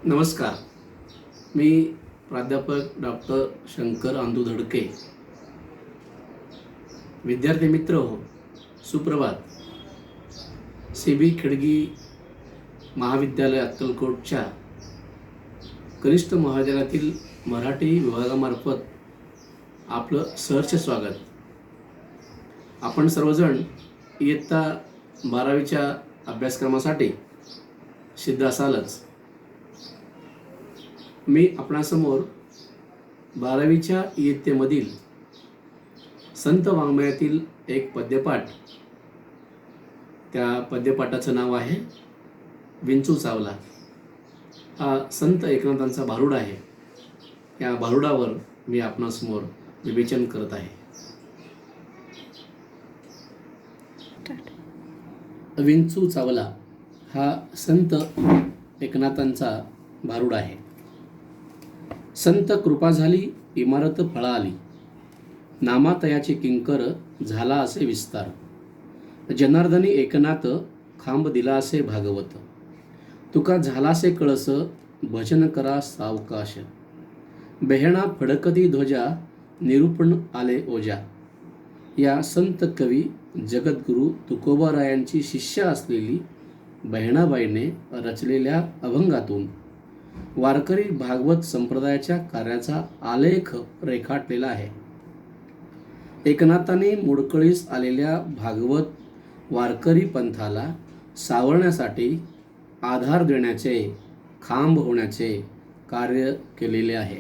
नमस्कार. मी प्राध्यापक डॉक्टर शंकर आंदू धडके. विद्यार्थी मित्र हो, सुप्रभात. CB खिडगी महाविद्यालय अक्कलकोटच्या कनिष्ठ महाविद्यालयातील मराठी विभागामार्फत आपलं सहर्ष स्वागत. आपण सर्वजण इयत्ता 12वीच्या अभ्यासक्रमासाठी सिद्ध असालच. मी आपणासमोर 12वीच्या इयत्तेमधील संत वाङ्मयातील एक पद्यपाठ, त्या पद्यपाठाचं नाव आहे विंचू चावला. हा संत एकनाथांचा भारुड आहे. या भारुडावर मी आपणासमोर विवेचन करत आहे. विंचू चावला हा संत एकनाथांचा भारुड आहे. संत कृपा झाली, इमारत फळा आली, नामातयाचे किंकर झाला असे विस्तार. जनार्दनी एकनाथ खांब दिला असे भागवत. तुका झालासे कळस, भजन करा सावकाश. बेहणा फडकती ध्वजा, निरूपण आले ओजा. या संत कवी जगद्गुरू तुकोबारायांची शिष्य असलेली बहिणाबाईने रचलेल्या अभंगातून वारकरी भागवत संप्रदायाच्या कार्याचा आलेख रेखाटलेला आहे. एकनाथाने मोडकळीस आलेल्या भागवत वारकरी पंथाला सावरण्यासाठी आधार देण्याचे, खांब होण्याचे कार्य केलेले आहे.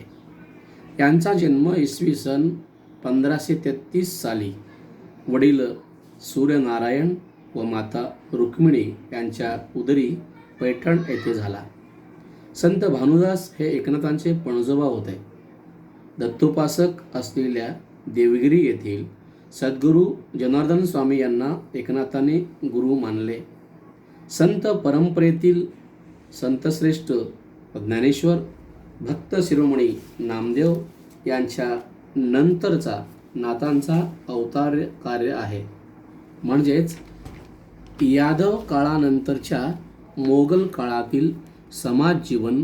यांचा जन्म इसवी सन 1533 साली वडील सूर्यनारायण व माता रुक्मिणी यांच्या उदरी पैठण येथे झाला. संत भानुदास हे एकनाथांचे पणजोबा होते. दत्तोपासक असलेल्या देवगिरी येथील सद्गुरू जनार्दन स्वामी यांना एकनाथाने गुरु मानले. संत परंपरेतील संतश्रेष्ठ ज्ञानेश्वर भक्त शिरोमणी नामदेव यांच्या नंतरचा नाथांचा अवतार कार्य आहे. म्हणजेच यादव काळानंतरच्या मोगल काळातील समाज जीवन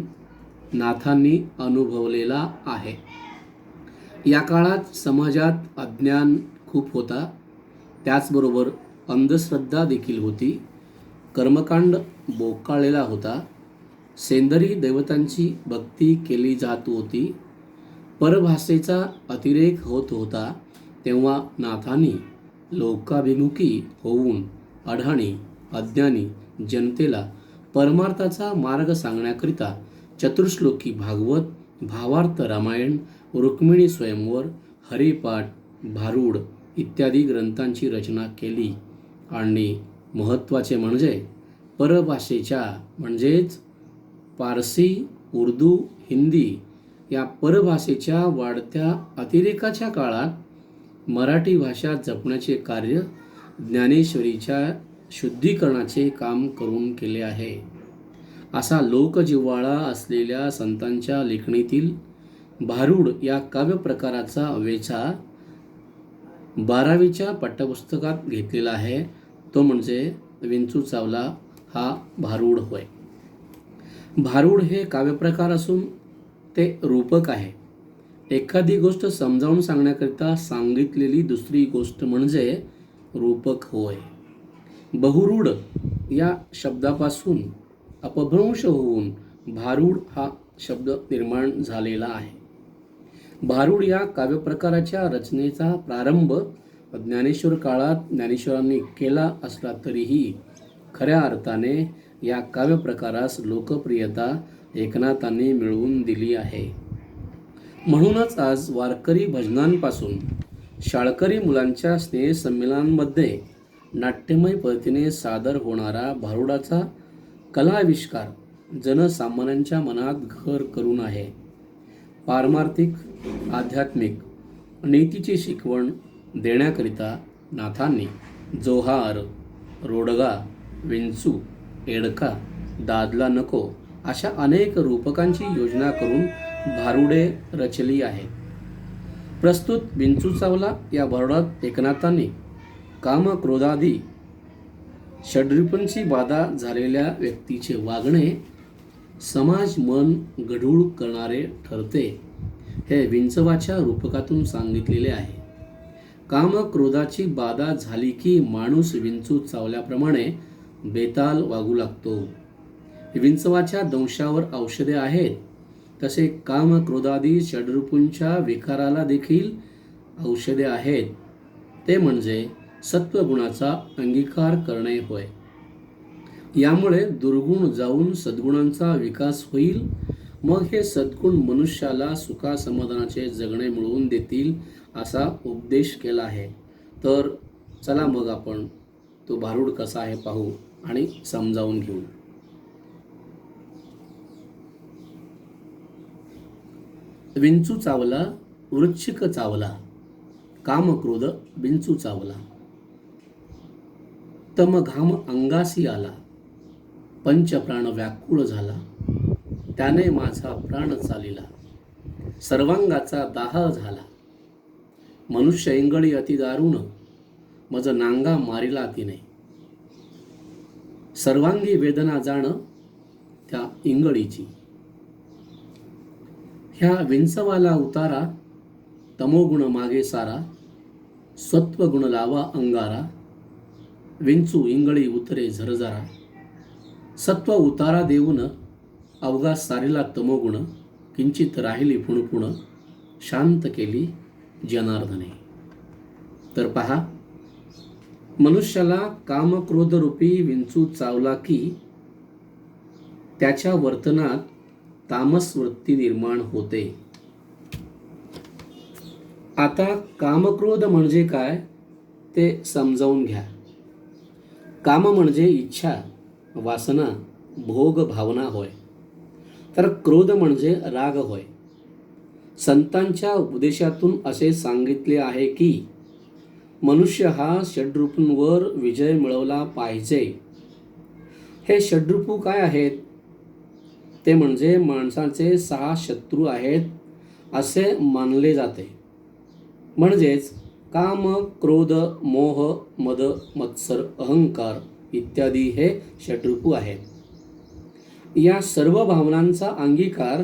नाथांनी अनुभवलेला आहे. या काळात समाजात अज्ञान खूप होता, त्याचबरोबर अंधश्रद्धा देखील होती. कर्मकांड बोकाळलेला होता. सेंदरी दैवतांची भक्ती केली जात होती. परभाषेचा अतिरेक होत होता. तेव्हा नाथांनी लोकाभिमुखी होऊन अढाणी अज्ञानी जनतेला परमार्थाचा मार्ग सांगण्याकरिता चतुर्श्लोकी भागवत, भावार्थ रामायण, रुक्मिणी स्वयंवर, हरिपाठ, भारुड इत्यादी ग्रंथांची रचना केली. आणि महत्त्वाचे म्हणजे परभाषेच्या म्हणजेच पारसी, उर्दू, हिंदी या परभाषेच्या वाढत्या अतिरेकाच्या काळात मराठी भाषा जपण्याचे कार्य ज्ञानेश्वरीच्या शुद्धीकरणाचे काम करून केले आहे. असा लोकजिव्हाळा असलेल्या संतांच्या लेखणीतील भारुड या काव्य प्रकाराचा वेचा 12वीच्या पाठ्यपुस्तकात घेतलेला आहे. तो म्हणजे विंचू चावला हा भारुड होय. भारुड हे काव्यप्रकार असून ते रूपक आहे. एखादी गोष्ट समजावून सांगण्याकरिता सांगितलेली दुसरी गोष्ट म्हणजे रूपक होय. बहुरूढ या शब्दापासून अपभ्रंश होऊन भारुड हा शब्द निर्माण झालेला आहे. भारुड या काव्यप्रकाराच्या रचनेचा प्रारंभ ज्ञानेश्वर काळात ज्ञानेश्वरांनी केला असला तरीही खऱ्या अर्थाने या काव्यप्रकारास लोकप्रियता एकनाथांनी मिळवून दिली आहे. म्हणूनच आज वारकरी भजनांपासून शाळकरी मुलांच्या स्नेहसंमेलनांमध्ये नाट्यमय पद्धतीने सादर होणारा भारुडाचा कलाविष्कार जनसामान्यांच्या मनात घर करून आहे. पारमार्थिक, आध्यात्मिक नीतीची शिकवण देण्याकरिता नाथांनी जोहार, रोडगा, विंचू, एडका, दादला नको अशा अनेक रूपकांची योजना करून भारुडे रचली आहे. प्रस्तुत विंचू चावला या भारुडात एकनाथांनी काम, क्रोधादी षड्रिपूंची बाधा झालेल्या व्यक्तीचे वागणे समाज मन गढूळ करणारे ठरते, हे विंचवाच्या रूपकातून सांगितलेले आहे. काम क्रोधाची बाधा झाली की माणूस विंचू चावल्याप्रमाणे बेताल वागू लागतो. विंचवाच्या दंशावर औषधे आहेत, तसे काम क्रोधादी षड्रूपूंच्या विकाराला देखील औषधे आहेत. ते म्हणजे सत्वगुणाचा अंगीकार करणे होय. यामुळे दुर्गुण जाऊन सद्गुणांचा विकास होईल. मग हे सद्गुण मनुष्याला सुखासमाधानाचे जगणे मिळवून देतील, असा उपदेश केला आहे. तर चला मग आपण तो भारूड कसा आहे पाहू आणि समजावून घेऊ. विंचू चावला, वृश्चिक चावला, काम क्रोध विंचू चावला. तम घाम अंगासी आला, पंचप्राण व्याकुळ झाला. त्याने माझा प्राण चालिला, सर्वांगाचा दाह झाला. मनुष्य इंगळी अति दारुण, मज नांगा मारिला तिने. सर्वांगी वेदना जाण त्या इंगळीची. ह्या विंचवाला उतारा, तमोगुण मागे सारा. सत्वगुण लावा अंगारा, विंचू इंगळी उतरे झरझरा. सत्व उतारा देऊन अवघा सारीला तमोगुण. किंचित राहिली पुणपुण, शांत केली जनार्दने. तर पहा, मनुष्याला कामक्रोधरूपी विंचू चावला की त्याच्या वर्तनात तामस वृत्ती निर्माण होते. आता कामक्रोध म्हणजे काय ते समजावून घ्या. काम म्हणजे इच्छा, वासना, भोग, भावना होय. तर क्रोध म्हणजे राग होय. संतांच्या उपदेशातून असे सांगितले आहे की मनुष्य हा षड्रूपूंवर विजय मिळवला पाहिजे. हे षड्रूपू काय आहेत? ते म्हणजे माणसाचे 6 शत्रू आहेत असे मानले जाते. म्हणजेच काम, क्रोध, मोह, मद, मत्सर, अहंकार इत्यादी हे षड्रूपू आहेत. या सर्व भावनांचा अंगीकार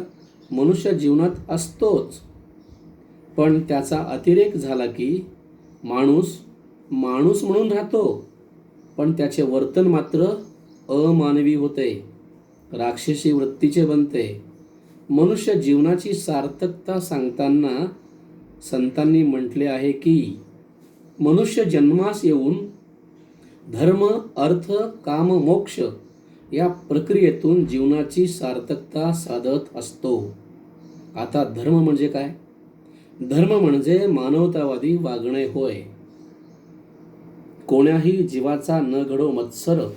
मनुष्य जीवनात असतोच, पण त्याचा अतिरेक झाला की माणूस म्हणून राहतो, पण त्याचे वर्तन मात्र अमानवी होते, राक्षसी वृत्तीचे बनते. मनुष्य जीवनाची सार्थकता सांगताना संतांनी म्हटले आहे की मनुष्य जन्मास येऊन धर्म, अर्थ, काम, मोक्ष या प्रक्रियेतून जीवनाची सार्थकता साधत असतो. आता धर्म म्हणजे काय? धर्म म्हणजे मानवतावादी वागणे होय. कोण्याही जीवाचा न घडो मत्सर,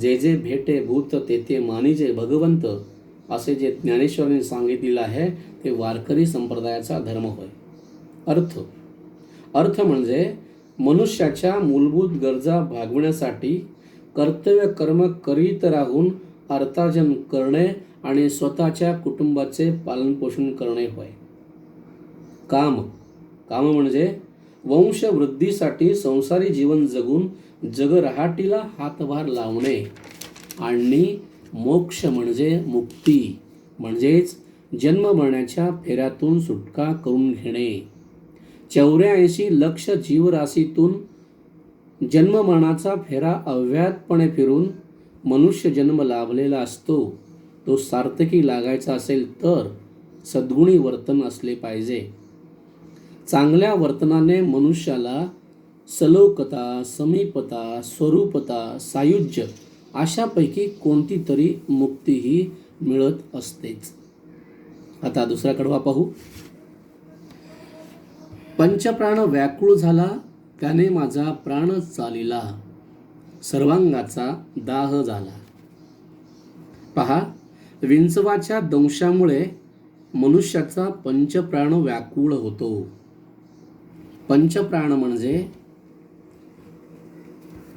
जे जे भेटे भूत ते ते मानिजे भगवंत, असे जे ज्ञानेश्वरांनी सांगितलेले आहे ते वारकरी संप्रदायाचा धर्म होय. अर्थ म्हणजे मनुष्याच्या मूलभूत गरजा भागविण्यासाठी कर्तव्य कर्म करीत राहून अर्थार्जन करणे आणि स्वतःच्या कुटुंबाचे पालनपोषण करणे होय. काम म्हणजे वंशवृद्धीसाठी संसारी जीवन जगून जगरहाटीला हातभार लावणे. आणि मोक्ष म्हणजे मुक्ती, म्हणजेच जन्म मरणाच्या फेऱ्यातून सुटका करून घेणे. 84 लक्ष जीवराशीतून जन्म मरणाचा फेरा अव्याहतपणे फिरून मनुष्य जन्म लाभलेला असतो. तो सार्थकी लागायचा असेल तर सद्गुणी वर्तन असले पाहिजे. चांगल्या वर्तनाने मनुष्याला सलोकता, समीपता, स्वरूपता, सायुज्य अशापैकी कोणती तरी मुक्तीही मिळत असतेच. आता दुसरा कडवा पाहू. पंचप्राण व्याकुळ झाला, त्याने माझा प्राण चालिला, सर्वांगाचा दाह झाला. पहा, विंचवाच्या दंशामुळे मनुष्याचा पंचप्राण व्याकुळ होतो. पंचप्राण म्हणजे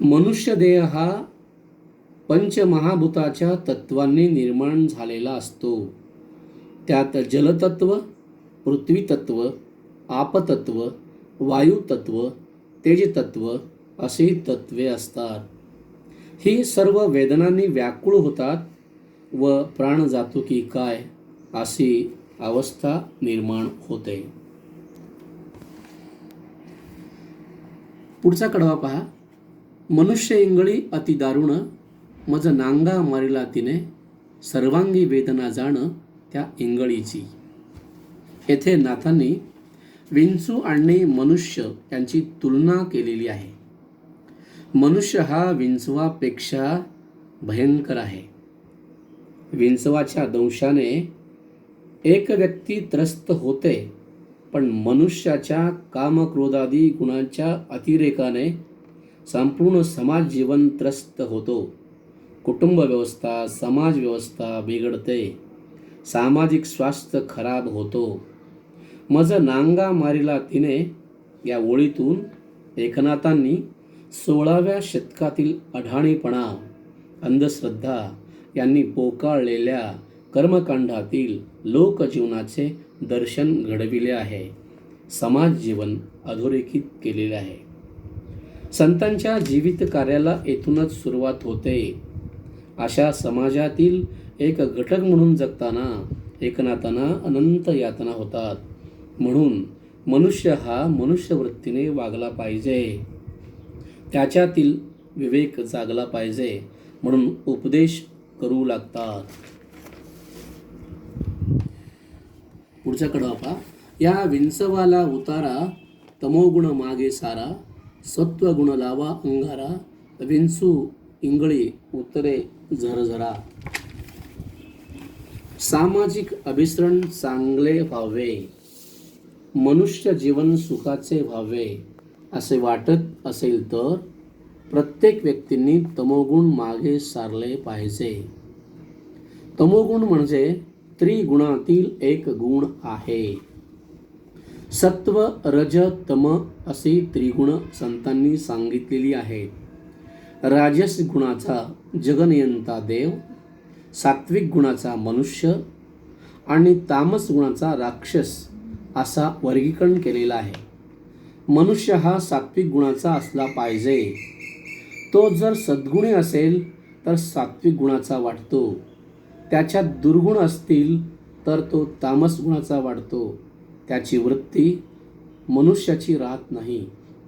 मनुष्य देह हा पंचमहाभूताच्या तत्वांनी निर्माण झालेला असतो. त्यात जलतत्व, पृथ्वीतत्व, आपतत्व, वायुतत्व, तेजतत्व अशी तत्वे असतात. ही सर्व वेदनांनी व्याकुळ होतात व प्राण जातो की काय अशी अवस्था निर्माण होते. पुढचा कडवा पहा. मनुष्य इंगळी अति दारुण, मज नांगा मारिला तिने, सर्वांगी वेदना जाण त्या इंगळीची. येथे नाथांनी विंचू आणि मनुष्य यांची तुलना केलेली आहे. मनुष्य हा विंचवापेक्षा भयंकर आहे. विंचवाच्या दंशाने एक व्यक्ती त्रस्त होते, पण मनुष्याच्या कामक्रोधादी गुणांच्या अतिरेकाने संपूर्ण समाज जीवन त्रस्त होतो. कुटुंब व्यवस्था, समाज व्यवस्था बिघडते, सामाजिक स्वास्थ्य खराब होतो. मज नांगा मारिला तिने या ओळीतून एकनाथांनी 16व्या शतकातील अढाणीपणा, अंधश्रद्धा यांनी पोकाळलेल्या कर्मकांडातील लोकजीवनाचे दर्शन घडविले आहे. समाज जीवन अधोरेखित केलेले आहे. संतांच्या जीवित कार्याला येथूनच सुरुवात होते. अशा समाजातील एक घटक म्हणून जगताना एकनाथांना अनंत यातना होतात. म्हणून मनुष्य हा मनुष्यवृत्तीने वागला पाहिजे, त्याच्यातील विवेक जागला पाहिजे म्हणून उपदेश करू लागतात. पुढचा कडवा पहा. या विंचवाला उतारा, तमोगुण मागे सारा, सत्वगुण लावा अंगारा, विंचू इंगळी उतरे झरझरा. सामाजिक अभिसरण चांगले व्हावे, मनुष्य जीवन सुखाचे व्हावे असे वाटत असेल तर प्रत्येक व्यक्तींनी तमोगुण मागे सारले पाहिजे. तमोगुण म्हणजे त्रिगुणातील एक गुण आहे. सत्व, रज, तम अशी त्रिगुण संतांनी सांगितलेली आहेत. राजस गुणाचा जगनियंता देव, सात्विक गुणाचा मनुष्य आणि तामस गुणाचा राक्षस असा वर्गीकरण केलेला आहे. मनुष्य हा सात्विक गुणाचा असला पाहिजे. तो जर सद्गुणी असेल तर सात्विक गुणाचा वाटतो, त्याच्यात दुर्गुण असतील तर तो तामस गुणाचा वाढतो. त्याची वृत्ती मनुष्याची राहत नाही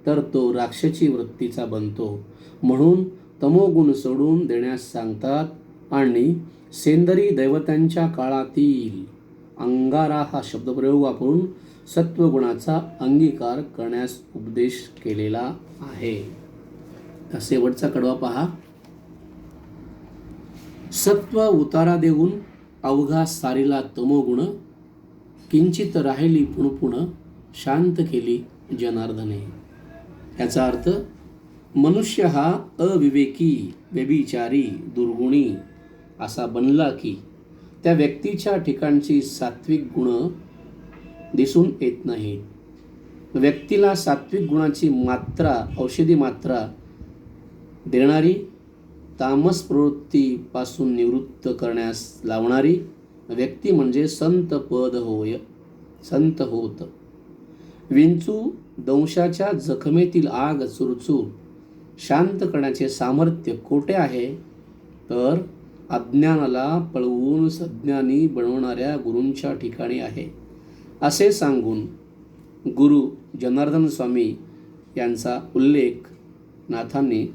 तर तो राक्षसी वृत्तीचा बनतो. म्हणून तमोगुण सोडून देण्यास सांगतात आणि सेंदरी दैवतांच्या काळातील अंगारा हा शब्दप्रयोग वापरून सत्वगुणाचा अंगीकार करण्यास उपदेश केलेला आहे. शेवटचा कडवा पहा. सत्व उतारा देऊन अवघा सारीला तमोगुण, किंचित राहिली पुणपुण, शांत केली जनार्दने. याचा अर्थ मनुष्य हा अविवेकी, व्यभिचारी, दुर्गुणी असा बनला की त्या व्यक्तीच्या ठिकाणची सात्विक गुण दिसून येत नाहीत. व्यक्तीला सात्विक गुणाची मात्रा, औषधी मात्रा देणारी, तामस प्रवृत्तीपासून निवृत्त करण्यास लावणारी व्यक्ती म्हणजे संत पद होय, संत होत. विंचू दंशाच्या जखमेतील आग चुरचूर शांत करण्याचे सामर्थ्य कोठे आहे तर अज्ञानाला पळवून सज्ञानी बनवणाऱ्या गुरूंच्या ठिकाणी आहे असे सांगून गुरु जनार्दन स्वामी यांचा उल्लेख नाथांनी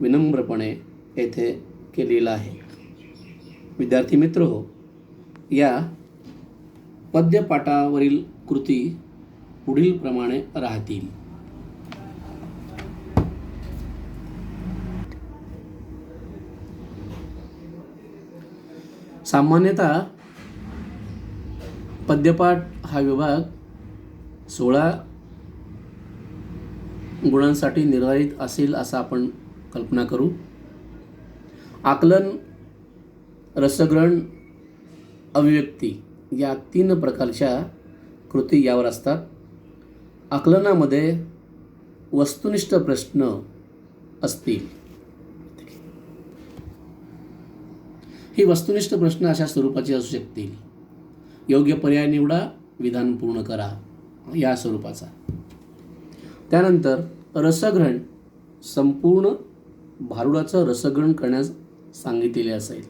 विनम्रपणे येथे केलेला आहे. विद्यार्थी मित्रहो, या पद्यपाठावरील कृती पुढील प्रमाणे राहतील. सामान्यतः पद्यपाठ हा विभाग 16 गुणांसाठी निर्धारित असेल असं आपण कल्पना करू. आकलन, रसग्रहण, अभिव्यक्ती या 3 प्रकारच्या कृती यावर असतात. आकलनामध्ये वस्तुनिष्ठ प्रश्न असतील. ही वस्तुनिष्ठ प्रश्न अशा स्वरूपाचे असू शकतील. योग्य पर्याय निवडा, विधान पूर्ण करा या स्वरूपाचा. त्यानंतर रसग्रहण, संपूर्ण भारुडाचं रसग्रहण करण्यास सांगितलेले असेल.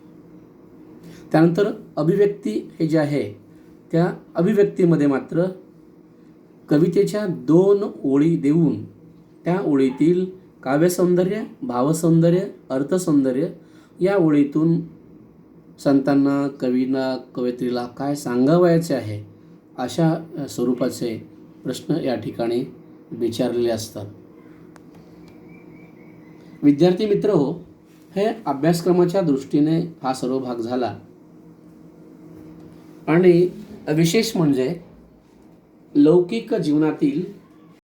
त्यानंतर अभिव्यक्ती हे जे आहे त्या अभिव्यक्तीमध्ये मात्र कवितेच्या 2 ओळी देऊन त्या ओळीतील काव्यसौंदर्य, भावसौंदर्य, अर्थसौंदर्य या ओळीतून संतांना, कवींना, कवयित्रीला काय सांगावयाचे आहे अशा स्वरूपाचे प्रश्न या ठिकाणी विचारलेले असतात. विद्यार्थी मित्र हो, हे अभ्यासक्रमाच्या दृष्टीने हा सर्व भाग झाला. आणि विशेष म्हणजे लौकिक जीवनातील